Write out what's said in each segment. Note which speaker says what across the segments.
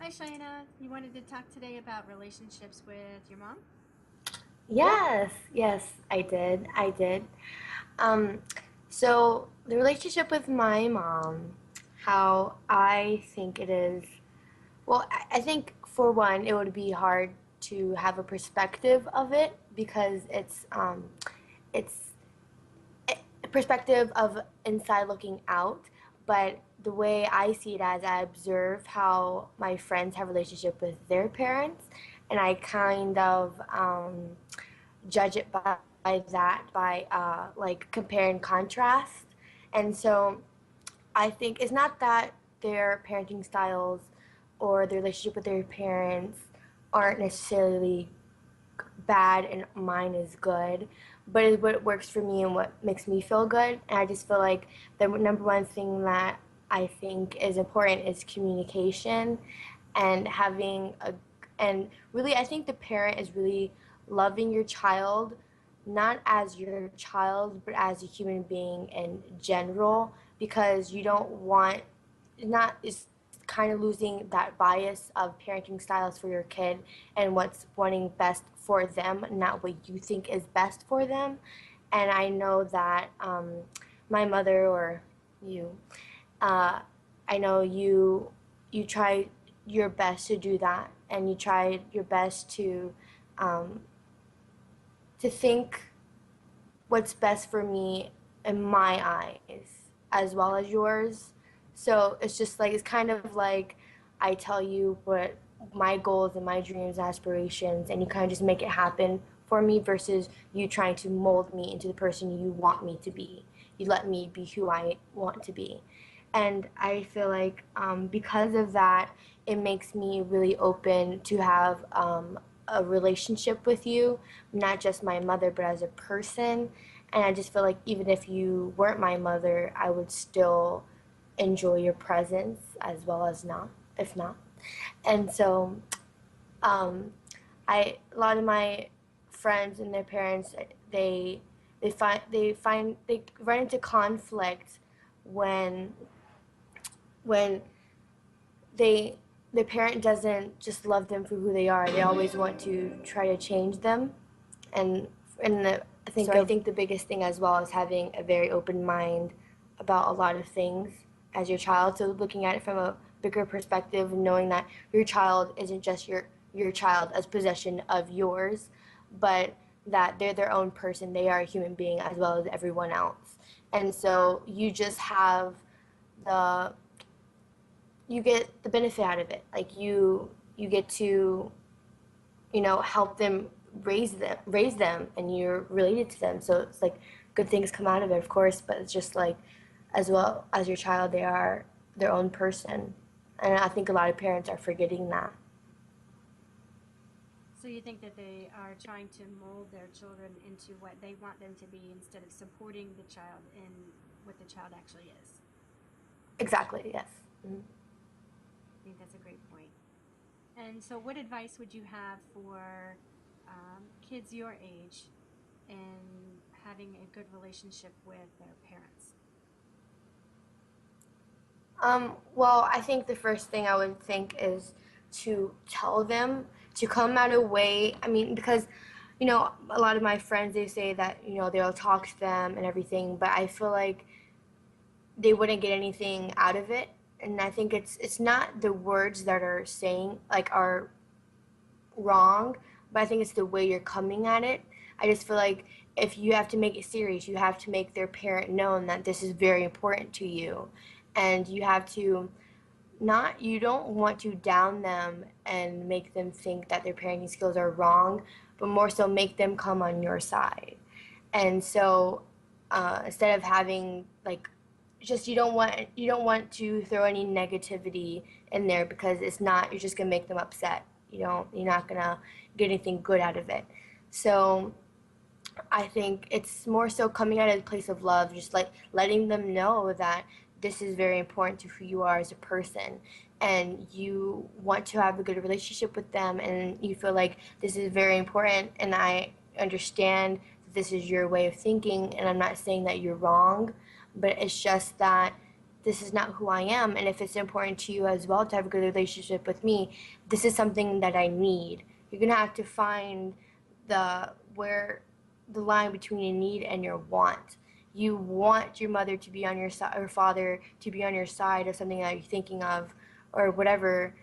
Speaker 1: Hi, Cheyanna. You wanted to talk today about relationships with your mom?
Speaker 2: Yes, I did. I did. Um, so the relationship with my mom, how I think it is, well, I think for one, it would be hard to have a perspective of it because it's a perspective of inside looking out. But the way I see it as I observe how my friends have relationship with their parents, and I kind of judge it by that, by like compare and contrast. And so I think it's not that their parenting styles or their relationship with their parents aren't necessarily bad and mine is good, but it's what works for me and what makes me feel good. And I just feel like the number one thing that I think is important is communication and having a and really I think the parent is really loving your child not as your child but as a human being in general, because you don't want not is kind of losing that bias of parenting styles for your kid and what's wanting best for them, not what you think is best for them. And I know that my mother or you, uh, I know you try your best to do that, and you try your best um, to think what's best for me in my eyes as well as yours. So it's just like it's kind of like I tell you what my goals and my dreams and aspirations, and you kind of just make it happen for me versus you trying to mold me into the person you want me to be. You let me be who I want to be. And I feel like because of that, it makes me really open to have a relationship with you, not just my mother, but as a person. And I just feel like even if you weren't my mother, I would still enjoy your presence as well as not, if not. And so, um, a lot of my friends and their parents, they they run into conflict when when they the parent doesn't just love them for who they are. They always want to try to change them, and I think the biggest thing as well is having a very open mind about a lot of things as your child. So looking at it from a bigger perspective, knowing that your child isn't just your child as possession of yours, but that they're their own person. They are a human being as well as everyone else. And so the you get the benefit out of it. Like you get to help them raise them, and you're related to them, so it's like good things come out of it, of course, but it's just like as well as your child, they are their own person, and I think a lot of parents are forgetting that.
Speaker 1: So you think that they are trying to mold their children into what they want them to be instead of supporting the child in what the child actually is?
Speaker 2: Exactly, yes. Mhm.
Speaker 1: I think that's a great point. And so, what advice would you have for kids your age in having a good relationship with their parents?
Speaker 2: Well, I think the first thing I would think is to tell them to come out of way. I mean, because, a lot of my friends, they say that, they'll talk to them and everything, but I feel like they wouldn't get anything out of it. And I think it's not the words that are saying like are wrong, but I think it's the way you're coming at it. I just feel like if you have to make it serious, you have to make their parent known that this is very important to you. And you have to not, you don't want to down them and make them think that their parenting skills are wrong, but more so make them come on your side. And so instead of having like just you don't want to throw any negativity in there, because it's not, you're just gonna make them upset. You're not gonna get anything good out of it. So I think it's more so coming out of a place of love, just like letting them know that this is very important to who you are as a person, and you want to have a good relationship with them, and you feel like this is very important, and I understand that this is your way of thinking, and I'm not saying that you're wrong, but it's just that this is not who I am. And if it's important to you as well to have a good relationship with me, this is something that I need. You're gonna have to find where the line between a need and your want. You want your mother to be on your side or father to be on your side of something that you're thinking of or whatever,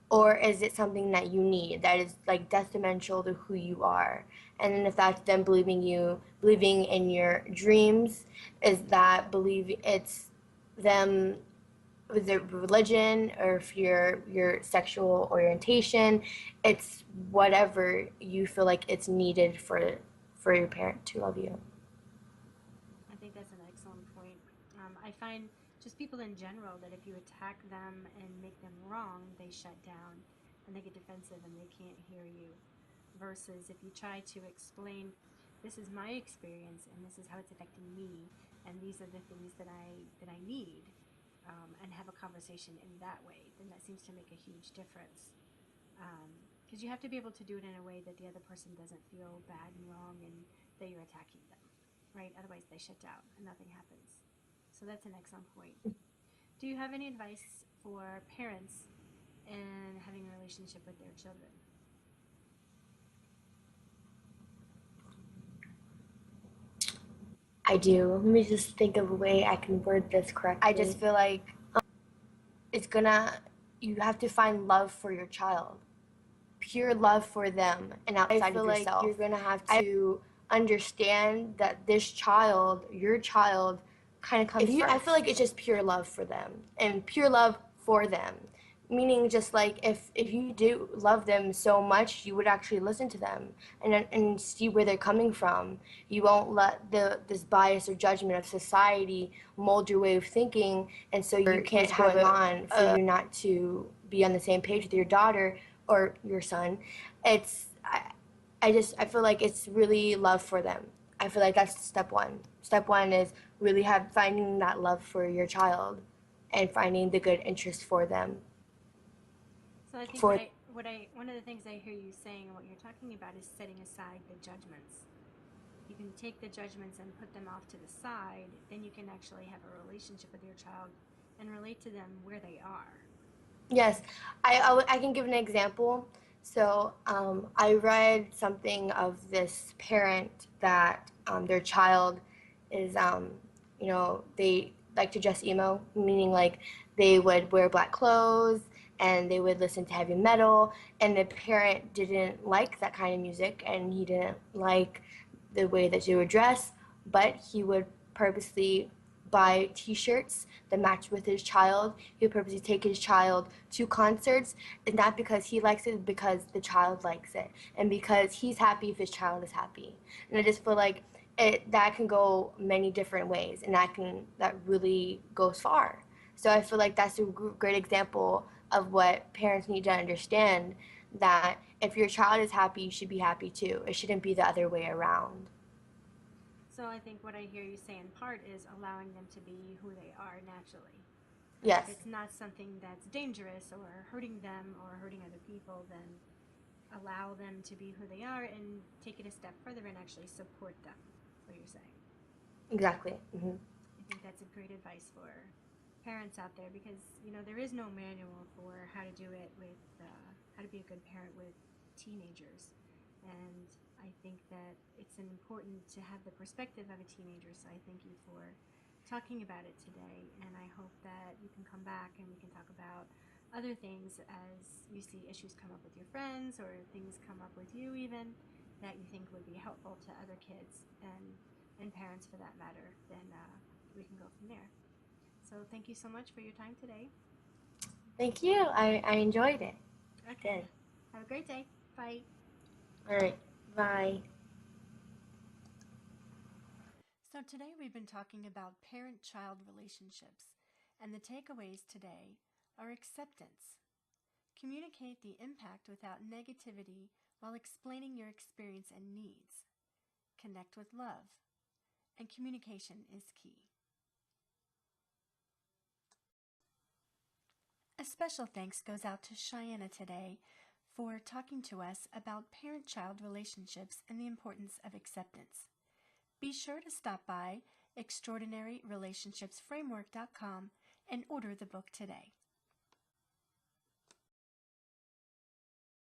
Speaker 2: or is it something that you need that is like detrimental to who you are? And then if that's them believing in your dreams, is that believe it's them with their religion or if your sexual orientation, it's whatever you feel like it's needed for your parent to love you.
Speaker 1: I think that's an excellent point. I find just people in general that if you attack them and make them wrong, they shut down and they get defensive and they can't hear you. Versus if you try to explain, this is my experience and this is how it's affecting me, and these are the things that I need, and have a conversation in that way, then that seems to make a huge difference. Because you have to be able to do it in a way that the other person doesn't feel bad and wrong and that you're attacking them, right? Otherwise, they shut down and nothing happens. So that's an excellent point. Do you have any advice for parents in having a relationship with their children?
Speaker 2: I do. Let me just think of a way I can word this correctly. I just feel like it's gonna you have to find love for your child, pure love for them and outside of yourself. Like you're gonna have to understand that your child, kind of comes first. I feel like it's just pure love for them and pure love for them. Meaning, just like if you do love them so much, you would actually listen to them and see where they're coming from. You won't let this bias or judgment of society mold your way of thinking, and so you can't have it on for you not to be on the same page with your daughter or your son. It's I feel like it's really love for them. I feel like that's step one. Step one is really finding that love for your child and finding the good interest for them.
Speaker 1: So I think
Speaker 2: For
Speaker 1: one of the things I hear you saying and what you're talking about is setting aside the judgments. If you can take the judgments and put them off to the side, then you can actually have a relationship with your child and relate to them where they are.
Speaker 2: Yes, I can give an example. So I read something of this parent that their child is, they like to dress emo, meaning like they would wear black clothes and they would listen to heavy metal. And the parent didn't like that kind of music and he didn't like the way that they would dress, but he would purposely buy t-shirts that match with his child. He would purposely take his child to concerts, and not because he likes it, because the child likes it, and because he's happy if his child is happy. And I just feel like that can go many different ways, and that really goes far. So I feel like that's a great example of what parents need to understand, that if your child is happy, you should be happy too. It shouldn't be the other way around.
Speaker 1: So I think what I hear you say in part is allowing them to be who they are naturally. And if
Speaker 2: Yes.
Speaker 1: it's not something that's dangerous or hurting them or hurting other people, then allow them to be who they are and take it a step further and actually support them. That's what you're saying.
Speaker 2: Exactly.
Speaker 1: I think that's a great advice for parents out there because there is no manual for how to do it with how to be a good parent with teenagers, and I think that it's important to have the perspective of a teenager. So I thank you for talking about it today, and I hope that you can come back and we can talk about other things as you see issues come up with your friends or things come up with you even that you think would be helpful to other kids and parents for that matter. Then we can go from there. So thank you so much for your time today.
Speaker 2: Thank you. I enjoyed it. I
Speaker 1: Okay.
Speaker 2: did.
Speaker 1: Have a great day. Bye.
Speaker 2: All right. Bye.
Speaker 1: So today we've been talking about parent-child relationships, and the takeaways today are acceptance. Communicate the impact without negativity while explaining your experience and needs. Connect with love. And communication is key. A special thanks goes out to Cheyanna today for talking to us about parent-child relationships and the importance of acceptance. Be sure to stop by extraordinaryrelationshipsframework.com and order the book today.